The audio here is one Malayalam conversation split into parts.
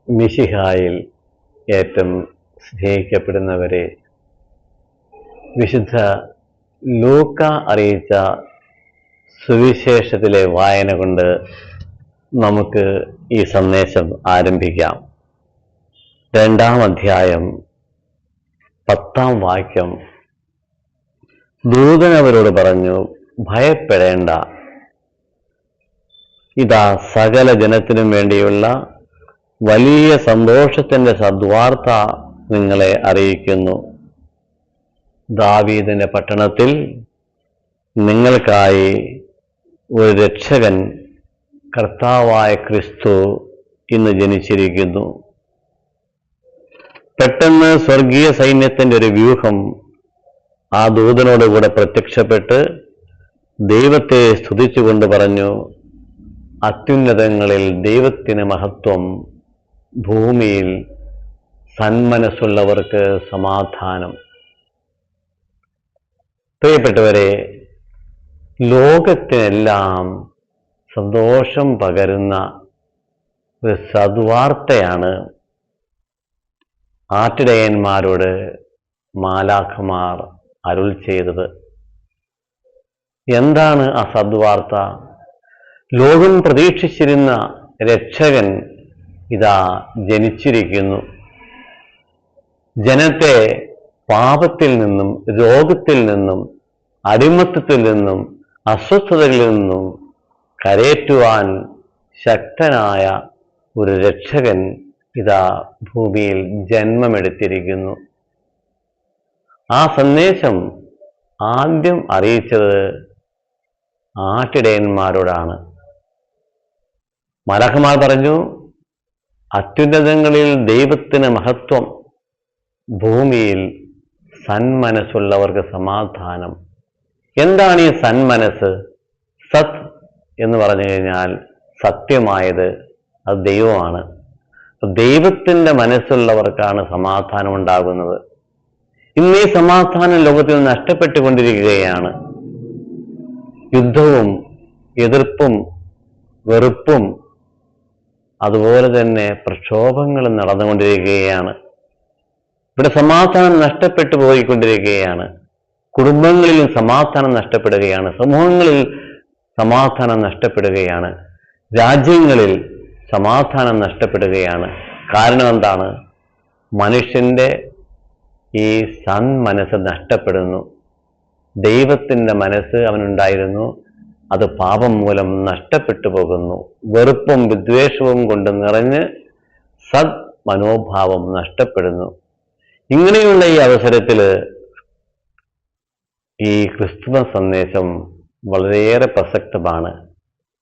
മിശിഹായിൽ ഏറ്റവും സ്നേഹിക്കപ്പെടുന്നവരെ, വിശുദ്ധ ലൂക്ക അറിയിച്ച സുവിശേഷത്തിലെ വായന കൊണ്ട് നമുക്ക് ഈ സന്ദേശം ആരംഭിക്കാം. 2-ാം അധ്യായം 10-ാം വാക്യം. ദൂതൻ അവരോട് പറഞ്ഞു, ഭയപ്പെടേണ്ട, ഇതാ സകല ജനത്തിനും വേണ്ടിയുള്ള വലിയ സന്തോഷത്തിന്റെ സദ്വാർത്ത നിങ്ങളെ അറിയിക്കുന്നു. ദാവീദിന്റെ പട്ടണത്തിൽ നിങ്ങൾക്കായി ഒരു രക്ഷകൻ, കർത്താവായ ക്രിസ്തു ഇന്ന് ജനിച്ചിരിക്കുന്നു. പെട്ടെന്ന് സ്വർഗീയ സൈന്യത്തിന്റെ ഒരു വ്യൂഹം ആ ദൂതനോടുകൂടെ പ്രത്യക്ഷപ്പെട്ട് ദൈവത്തെ സ്തുതിച്ചുകൊണ്ട് പറഞ്ഞു, അത്യുന്നതങ്ങളിൽ ദൈവത്തിന് മഹത്വം, ഭൂമിയിൽ സന്മനസ്സുള്ളവർക്ക് സമാധാനം. പ്രിയപ്പെട്ടവരെ, ലോകത്തിനെല്ലാം സന്തോഷം പകരുന്ന ഒരു സദ്വാർത്തയാണ് ആട്ടിടയന്മാരോട് മാലാഖമാർ അരുൾ ചെയ്തത്. എന്താണ് ആ സദ്വാർത്ത? ലോകം പ്രതീക്ഷിച്ചിരുന്ന രക്ഷകൻ ഇതാ ജനിച്ചിരിക്കുന്നു. ജനത്തെ പാപത്തിൽ നിന്നും, രോഗത്തിൽ നിന്നും, അടിമത്തത്തിൽ നിന്നും, അസ്വസ്ഥതകളിൽ നിന്നും കരയേറ്റുവാൻ ശക്തനായ ഒരു രക്ഷകൻ ഇതാ ഭൂമിയിൽ ജന്മമെടുത്തിരിക്കുന്നു. ആ സന്ദേശം ആദ്യം അറിയിച്ചത് ആട്ടിടയന്മാരോടാണ്. മാലാഖമാർ പറഞ്ഞു, അത്യുന്നതങ്ങളിൽ ദൈവത്തിന് മഹത്വം, ഭൂമിയിൽ സന്മനസ്സുള്ളവർക്ക് സമാധാനം. എന്താണ് ഈ സന്മനസ്? സത് എന്ന് പറഞ്ഞു കഴിഞ്ഞാൽ സത്യമായത്, അത് ദൈവമാണ്. ദൈവത്തിൻ്റെ മനസ്സുള്ളവർക്കാണ് സമാധാനം ഉണ്ടാകുന്നത്. ഇന്ന് ഈ സമാധാനം ലോകത്തിൽ നഷ്ടപ്പെട്ടുകൊണ്ടിരിക്കുകയാണ്. യുദ്ധവും എതിർപ്പും വെറുപ്പും അതുപോലെ തന്നെ പ്രക്ഷോഭങ്ങളും നടന്നുകൊണ്ടിരിക്കുകയാണ്. ഇവിടെ സമാധാനം നഷ്ടപ്പെട്ടു പോയിക്കൊണ്ടിരിക്കുകയാണ്. കുടുംബങ്ങളിലും സമാധാനം നഷ്ടപ്പെടുകയാണ്. സമൂഹങ്ങളിൽ സമാധാനം നഷ്ടപ്പെടുകയാണ്. രാജ്യങ്ങളിൽ സമാധാനം നഷ്ടപ്പെടുകയാണ്. കാരണം എന്താണ്? മനുഷ്യന്റെ ഈ സന്മനസ് നഷ്ടപ്പെടുന്നു. ദൈവത്തിൻ്റെ മനസ്സ് അവനുണ്ടായിരുന്നു, അത് പാപം മൂലം നഷ്ടപ്പെട്ടു പോകുന്നു. വെറുപ്പും വിദ്വേഷവും കൊണ്ട് നിറഞ്ഞ് സദ് മനോഭാവം നഷ്ടപ്പെടുന്നു. ഇങ്ങനെയുള്ള ഈ അവസരത്തിൽ ഈ ക്രിസ്തുമസ് സന്ദേശം വളരെയേറെ പ്രസക്തമാണ്.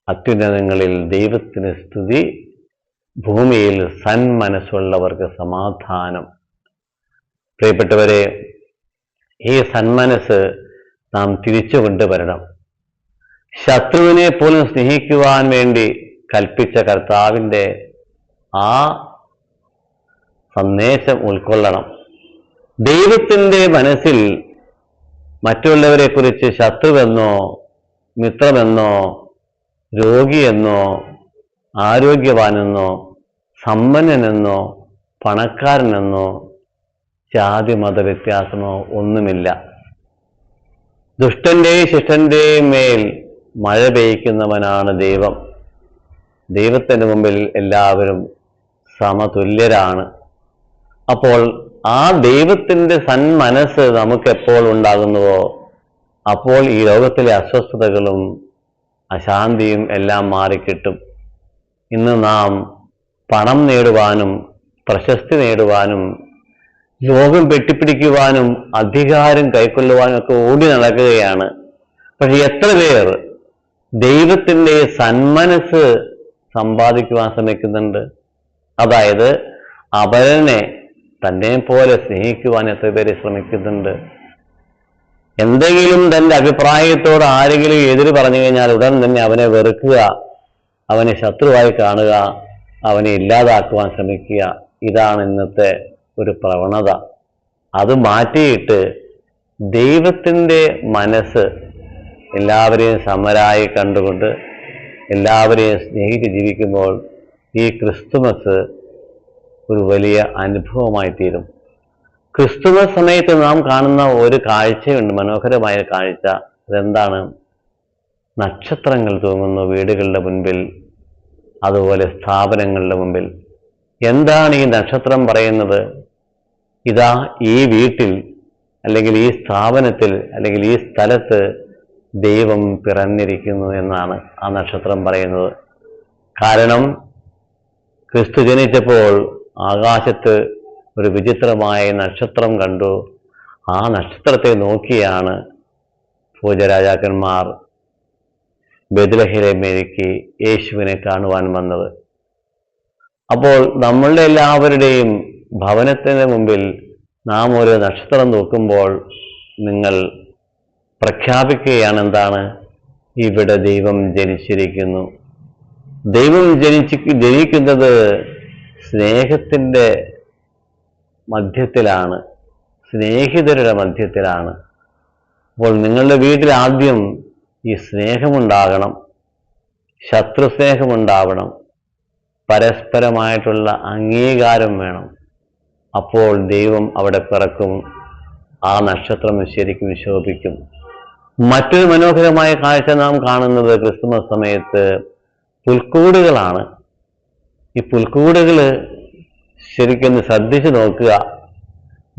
അത്യുന്നതങ്ങളിൽ ദൈവത്തിന് സ്തുതി, ഭൂമിയിൽ സന്മനസ്സുള്ളവർക്ക് സമാധാനം. പ്രിയപ്പെട്ടവരെ, ഈ സന്മനസ് നാം തിരിച്ചു കൊണ്ടുവരണം. ശത്രുവിനെ പോലും സ്നേഹിക്കുവാൻ വേണ്ടി കൽപ്പിച്ച കർത്താവിൻ്റെ ആ സന്ദേശം ഉൾക്കൊള്ളണം. ദൈവത്തിൻ്റെ മനസ്സിൽ മറ്റുള്ളവരെ കുറിച്ച് ശത്രുവെന്നോ മിത്രമെന്നോ രോഗിയെന്നോ ആരോഗ്യവാനെന്നോ സമ്പന്നനെന്നോ പണക്കാരനെന്നോ ജാതി മത വ്യത്യാസമോ ഒന്നുമില്ല. ദുഷ്ടന്റെയും ശിഷ്ടന്റെയും മേൽ മഴ പെയ്യ്ക്കുന്നവനാണ് ദൈവം. ദൈവത്തിന് മുമ്പിൽ എല്ലാവരും സമതുല്യരാണ്. അപ്പോൾ ആ ദൈവത്തിൻ്റെ സന്മനസ് നമുക്ക് എപ്പോൾ ഉണ്ടാകുന്നുവോ അപ്പോൾ ഈ ലോകത്തിലെ അസ്വസ്ഥതകളും അശാന്തിയും എല്ലാം മാറിക്കിട്ടും. ഇന്ന് നാം പണം നേടുവാനും പ്രശസ്തി നേടുവാനും ലോകം വെട്ടിപ്പിടിക്കുവാനും അധികാരം കൈക്കൊള്ളുവാനും ഒക്കെ ഓടി നടക്കുകയാണ്. പക്ഷെ എത്ര പേർ ദൈവത്തിൻ്റെ സന്മനസ് സമ്പാദിക്കുവാൻ ശ്രമിക്കുന്നുണ്ട്? അതായത് അപരനെ തന്നെ പോലെ സ്നേഹിക്കുവാൻ എത്ര പേര് ശ്രമിക്കുന്നുണ്ട്? എന്തെങ്കിലും തൻ്റെ അഭിപ്രായത്തോട് ആരെങ്കിലും എതിര് പറഞ്ഞു കഴിഞ്ഞാൽ ഉടൻ തന്നെ അവനെ വെറുക്കുക, അവനെ ശത്രുവായി കാണുക, അവനെ ഇല്ലാതാക്കുവാൻ ശ്രമിക്കുക. ഇതാണ് ഇന്നത്തെ ഒരു പ്രവണത. അത് മാറ്റിയിട്ട് ദൈവത്തിൻ്റെ മനസ്സ് എല്ലാവരെയും സമരായി കണ്ടുകൊണ്ട് എല്ലാവരെയും സ്നേഹിച്ച് ജീവിക്കുമ്പോൾ ഈ ക്രിസ്തുമസ് ഒരു വലിയ അനുഭവമായി തീരും. ക്രിസ്തുമസ് സമയത്ത് നാം കാണുന്ന ഒരു കാഴ്ചയുണ്ട്, മനോഹരമായ കാഴ്ച. അതെന്താണ്? നക്ഷത്രങ്ങൾ തൂങ്ങുന്നു വീടുകളുടെ മുൻപിൽ, അതുപോലെ സ്ഥാപനങ്ങളുടെ മുമ്പിൽ. എന്താണ് ഈ നക്ഷത്രം പറയുന്നത്? ഇതാ ഈ വീട്ടിൽ, അല്ലെങ്കിൽ ഈ സ്ഥാപനത്തിൽ, അല്ലെങ്കിൽ ഈ സ്ഥലത്ത് ദൈവം പിറന്നിരിക്കുന്നു എന്നാണ് ആ നക്ഷത്രം പറയുന്നത്. കാരണം ക്രിസ്തു ജനിച്ചപ്പോൾ ആകാശത്ത് ഒരു വിചിത്രമായ നക്ഷത്രം കണ്ടു. ആ നക്ഷത്രത്തെ നോക്കിയാണ് പൂജരാജാക്കന്മാർ ബെത്ലഹേമിലേക്ക് യേശുവിനെ കാണുവാൻ വന്നത്. അപ്പോൾ നമ്മളുടെ എല്ലാവരുടെയും ഭവനത്തിന് മുമ്പിൽ നാം ഒരു നക്ഷത്രം നോക്കുമ്പോൾ നിങ്ങൾ പ്രഖ്യാപിക്കുകയാണ് എന്താണ്? ഇവിടെ ദൈവം ജനിച്ചിരിക്കുന്നു. ദൈവം ജനിക്കുന്നത് സ്നേഹത്തിൻ്റെ മധ്യത്തിലാണ്, സ്നേഹിതരുടെ മധ്യത്തിലാണ്. അപ്പോൾ നിങ്ങളുടെ വീട്ടിൽ ആദ്യം ഈ സ്നേഹമുണ്ടാകണം, ശത്രുസ്നേഹമുണ്ടാവണം, പരസ്പരമായിട്ടുള്ള അംഗീകാരം വേണം. അപ്പോൾ ദൈവം അവിടെ പിറക്കും, ആ നക്ഷത്രം ശരിക്കും ശോഭിക്കും. മറ്റൊരു മനോഹരമായ കാഴ്ച നാം കാണുന്നത് ക്രിസ്തുമസ് സമയത്ത് പുൽക്കൂടുകളാണ്. ഈ പുൽക്കൂടുകൾ ശരിക്കും ശ്രദ്ധിച്ചു നോക്കുക.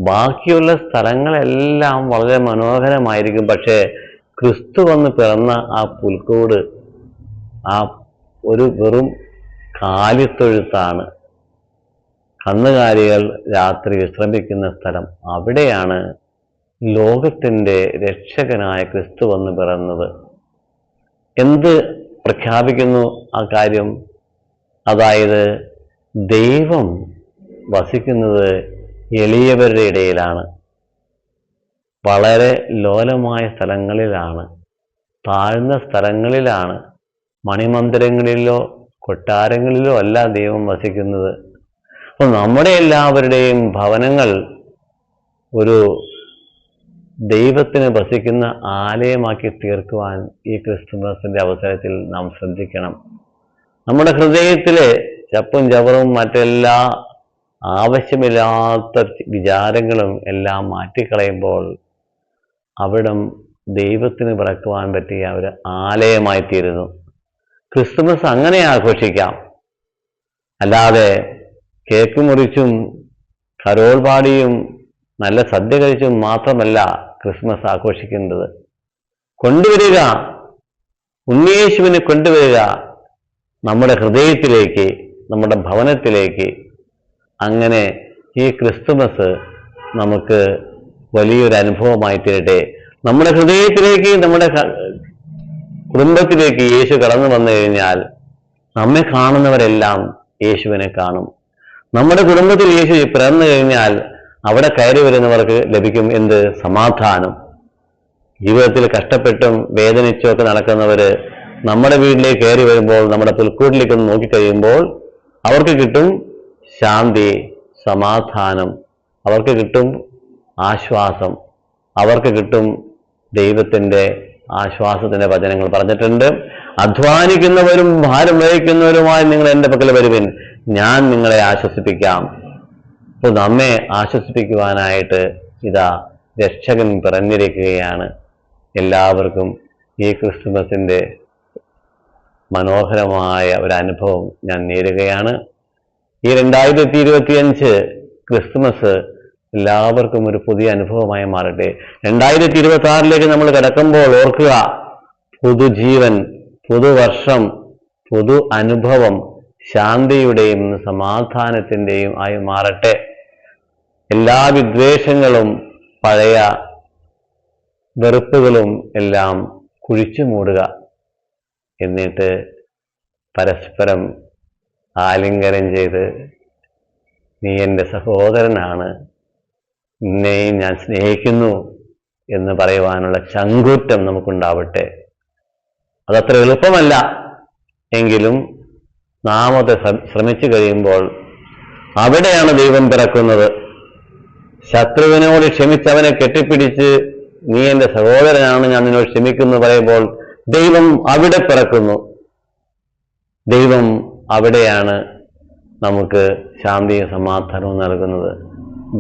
ബാക്കിയുള്ള സ്ഥലങ്ങളെല്ലാം വളരെ മനോഹരമായിരിക്കും, പക്ഷേ ക്രിസ്തു വന്ന് പിറന്ന ആ പുൽക്കൂട് ആ ഒരു വെറും കാലിത്തൊഴുത്താണ്. കന്നുകാലികൾ രാത്രി വിശ്രമിക്കുന്ന സ്ഥലം. അവിടെയാണ് ലോകത്തിൻ്റെ രക്ഷകനായ ക്രിസ്തു വന്ന് പിറന്നത്. എന്ത് പ്രഖ്യാപിക്കുന്നു ആ കാര്യം? അതായത് ദൈവം വസിക്കുന്നത് എളിയവരുടെ ഇടയിലാണ്, വളരെ ലോലമായ സ്ഥലങ്ങളിലാണ്, താഴ്ന്ന സ്ഥലങ്ങളിലാണ്. മണിമന്ദിരങ്ങളിലോ കൊട്ടാരങ്ങളിലോ അല്ല ദൈവം വസിക്കുന്നത്. അപ്പോൾ നമ്മുടെ എല്ലാവരുടെയും ഭവനങ്ങൾ ഒരു ദൈവത്തിന് വസിക്കുന്ന ആലയമാക്കി തീർക്കുവാൻ ഈ ക്രിസ്തുമസിന്റെ അവസരത്തിൽ നാം ശ്രദ്ധിക്കണം. നമ്മുടെ ഹൃദയത്തിലെ ചപ്പും ചവറും മറ്റെല്ലാ ആവശ്യമില്ലാത്ത വിചാരങ്ങളും എല്ലാം മാറ്റിക്കളയുമ്പോൾ അവിടം ദൈവത്തിന് പിറക്കുവാൻ പറ്റിയ ഒരു ആലയമായി തീരുന്നു. ക്രിസ്തുമസ് അങ്ങനെ ആഘോഷിക്കാം. അല്ലാതെ കേക്ക് മുറിച്ചും കരോൾ പാടിയും നല്ല സദ്യ കഴിച്ചും മാത്രമല്ല ക്രിസ്മസ് ആഘോഷിക്കേണ്ടത്. കൊണ്ടുവരിക, ഉണ്ണിയേശുവിനെ കൊണ്ടുവരിക നമ്മുടെ ഹൃദയത്തിലേക്ക്, നമ്മുടെ ഭവനത്തിലേക്ക്. അങ്ങനെ ഈ ക്രിസ്തുമസ് നമുക്ക് വലിയൊരു അനുഭവമായി തീരട്ടെ. നമ്മുടെ ഹൃദയത്തിലേക്ക്, നമ്മുടെ കുടുംബത്തിലേക്ക് യേശു കടന്നു വന്നു കഴിഞ്ഞാൽ നമ്മെ കാണുന്നവരെല്ലാം യേശുവിനെ കാണും. നമ്മുടെ കുടുംബത്തിൽ യേശു പിറന്നു കഴിഞ്ഞാൽ അവിടെ കയറി വരുന്നവർക്ക് ലഭിക്കും എന്ത്? സമാധാനം. ജീവിതത്തിൽ കഷ്ടപ്പെട്ടും വേദനിച്ചും ഒക്കെ നടക്കുന്നവര് നമ്മുടെ വീട്ടിലേക്ക് കയറി വരുമ്പോൾ, നമ്മുടെ പുൽക്കൂട്ടിലേക്ക് ഒന്ന് നോക്കിക്കഴിയുമ്പോൾ അവർക്ക് കിട്ടും ശാന്തി, സമാധാനം, അവർക്ക് കിട്ടും ആശ്വാസം, അവർക്ക് കിട്ടും ദൈവത്തിൻ്റെ ആശ്വാസത്തിന്റെ വചനങ്ങൾ പറഞ്ഞിട്ടുണ്ട്. അധ്വാനിക്കുന്നവരും ഭാരം വഹിക്കുന്നവരുമായി നിങ്ങൾ എൻ്റെ പക്കൽ വരുവിൻ, ഞാൻ നിങ്ങളെ ആശ്വസിപ്പിക്കാം. അപ്പോൾ നമ്മെ ആശ്വസിപ്പിക്കുവാനായിട്ട് ഇതാ രക്ഷകൻ പിറന്നിരിക്കുകയാണ്. എല്ലാവർക്കും ഈ ക്രിസ്തുമസിന്റെ മനോഹരമായ ഒരു അനുഭവം ഞാൻ നേരുകയാണ്. ഈ 2025 ക്രിസ്തുമസ് എല്ലാവർക്കും ഒരു പുതിയ അനുഭവമായി മാറട്ടെ. 2026 നമ്മൾ കിടക്കുമ്പോൾ ഓർക്കുക, പുതുജീവൻ, പുതുവർഷം, പുതു അനുഭവം, ശാന്തിയുടെയും സമാധാനത്തിൻ്റെയും ആയി മാറട്ടെ. എല്ലാ വിദ്വേഷങ്ങളും പഴയ വെറുപ്പുകളും എല്ലാം കുഴിച്ചു മൂടുക. എന്നിട്ട് പരസ്പരം ആലിംഗനം ചെയ്ത് നീ എൻ്റെ സഹോദരനാണ്, നിന്നെയും ഞാൻ സ്നേഹിക്കുന്നു എന്ന് പറയുവാനുള്ള ചങ്കൂറ്റം നമുക്കുണ്ടാവട്ടെ. അതത്ര എളുപ്പമല്ല എങ്കിലും നാം അത് ശ്രമിച്ചു കഴിയുമ്പോൾ അവിടെയാണ് ദൈവം പിറക്കുന്നത്. ശത്രുവിനോട് ക്ഷമിച്ചവനെ കെട്ടിപ്പിടിച്ച് നീ എൻ്റെ സഹോദരനാണ്, ഞാൻ നിന്നോട് ക്ഷമിക്കുന്നു പറയുമ്പോൾ ദൈവം അവിടെ പിറക്കുന്നു. ദൈവം അവിടെയാണ് നമുക്ക് ശാന്തിയും സമാധാനവും നൽകുന്നത്.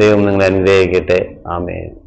ദൈവം നിങ്ങളെ അനുഗ്രഹിക്കട്ടെ. ആമേൻ.